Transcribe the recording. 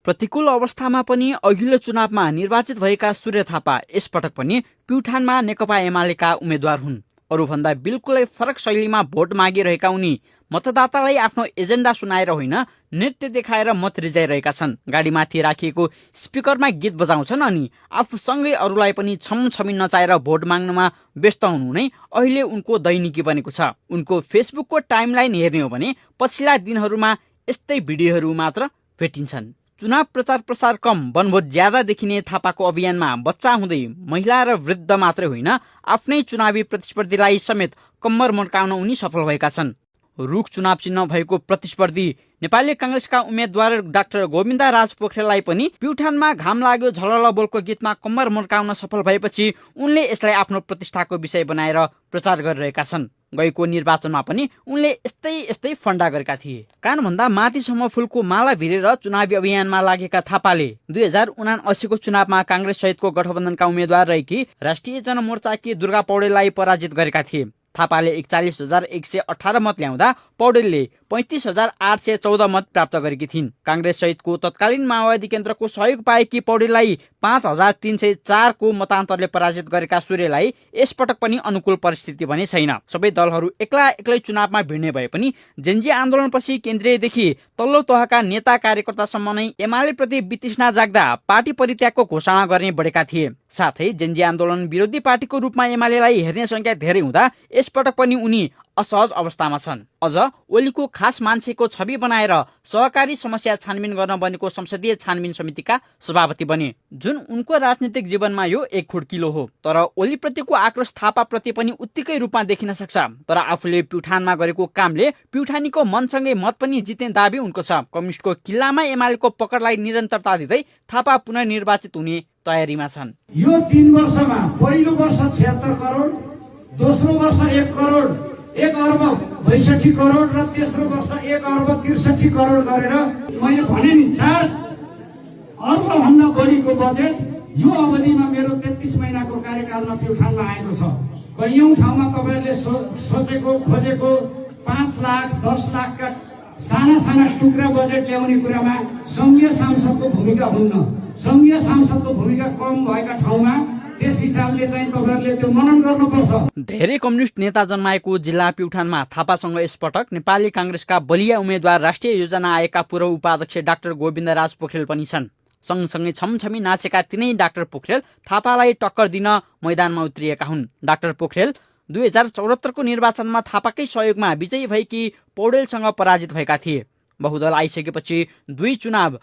प्रतिकूल अवस्थामा पनि अघिल्लो चुनावमा निर्वाचित भएका सूर्य थापा यसपटक पनि प्युठानमा नेकपा एमालेका उम्मेद्वार हुन्। अरूभन्दा बिल्कुलै फरक शैलीमा भोट मागिरहेका उनी मतदातालाई आफ्नो एजेन्डा सुनाएर होइन, नृत्य देखाएर मत रिजाइरहेका छन्। गाडीमाथि राखिएको स्पिकरमा गीत बजाउँछन् अनि आफूसँगै अरूलाई पनि छमछमी नचाएर भोट माग्नमा व्यस्त हुनु नै अहिले उनको दैनिकी बनेको छ। उनको फेसबुकको टाइमलाइन हेर्ने हो भने पछिल्ला दिनहरूमा यस्तै भिडियोहरू मात्र भेटिन्छन्। चुनाव प्रचार प्रसार कम, वनभोज ज्यादा देखिने थापाको अभियानमा बच्चा हुँदै महिला र वृद्ध मात्रै होइन, आफ्नै चुनावी प्रतिस्पर्धीलाई समेत कम्मर मर्काउन उनी सफल भएका छन्। रुख चुनाव चिन्ह भएको प्रतिस्पर्धी नेपाली कांग्रेसका उम्मेद्वार डाक्टर गोविन्द राज पोखरेललाई पनि प्युठानमा घाम लाग्यो झलल बोलको गीतमा कम्मर मर्काउन सफल भएपछि उनले यसलाई आफ्नो प्रतिष्ठाको विषय बनाएर प्रचार गरिरहेका छन्। गएको निर्वाचनमा पनि उनले यस्तै फन्डा गरेका थिए। कानभन्दा माथिसम्म फुलको माला भिरेर चुनावी अभियानमा लागेका थापाले 2079 को चुनावमा कांग्रेस सहितको गठबन्धनका उम्मेद्वार रहेकी राष्ट्रिय जनमोर्चाकी दुर्गा पौडेललाई पराजित गरेका थिए। थापाले 41,118 मत ल्याउँदा पौडेलले 35,814 मत प्राप्त गरेकी थिइन्। कांग्रेस सहितको तत्कालीन माओवादी केन्द्रको सहयोग पाएकी पौडेललाई 5,304 को मतान्तरले पराजित गरेका सूर्यलाई यसपटक पनि अनुकूल परिस्थिति भने छैन। सबै दलहरू एक्लै चुनावमा भिड्ने भए पनि जेन्जी आन्दोलनपछि केन्द्रीयदेखि तल्लो तहका नेता कार्यकर्तासम्म नै एमाले प्रति वितृष्णा जाग्दा पार्टी परित्यागको घोषणा गर्ने बढेका थिए। साथै जेन्जी आन्दोलन विरोधी पार्टीको रूपमा एमालेलाई हेर्ने संख्या धेरै हुँदा यसपटक पनि उनी असहज अवस्थामा छन्। अझ ओलीको खास मान्छेको छवि बनाएर सहकारी समस्या छानबिन गर्न बनेको संसदीय छानबिन समितिका सभापति बने, जुन उनको राजनीतिक जीवनमा यो एक खुड्किलो हो। तर ओली प्रतिको आक्रोश थापा प्रति पनि उत्तिकै रूपमा देखिन सक्छ। तर आफूले प्युठानमा गरेको कामले प्युठानीको मनसँगै मत पनि जित्ने दाबी उनको छ। कम्युनिस्टको किल्लामा एमालेको पकडलाई निरन्तरता दिँदै थापा पुनर्निर्वाचित हुने तयारीमा छन्। यो 3 वर्षमा पहिलो वर्ष 76 करोड, दोस्रो वर्ष 1 करोड 1 अर्ब 62 करोड र तेस्रो वर्ष 1 अर्ब 63 करोड गरेर मैले भने नि 4 अर्ब भन्दा बढीको बजेट यो अवधिमा मेरो 33 महिनाको कार्यकालमा प्युठानमा आएको छ। कैयौं ठाउँमा तपाईहरुले सोचेको खोजेको 5 लाख 10 लाखका साना टुक्रा बजेट ल्याउने कुरामा संघीय सांसदको भूमिका हुन्न। संघीय सांसदको भूमिका कम भएका ठाउँमा त्यस हिसाबले चाहिँ तपाईहरुले त्यो मनन गर्नुपर्छ। धेरै कम्युनिस्ट नेता जन्माएको जिल्ला प्युठानमा थापासँग यसपटक नेपाली कांग्रेसका बलिया उम्मेद्वार राष्ट्रिय योजना आयोगका पूर्व उपाध्यक्ष डाक्टर गोविन्द राज पोखरेल पनि छन्। सँगसँगै छमछमी नाचेका तिनै डाक्टर पोखरेल थापालाई टक्कर दिन मैदानमा उत्रिएका हुन्। डाक्टर पोखरेल 2074 को निर्वाचनमा थापाकै सहयोगमा विजयी भएकी पौडेलसँग पराजित भएका थिए। बहुदल आइसकेपछि 2 चुनाव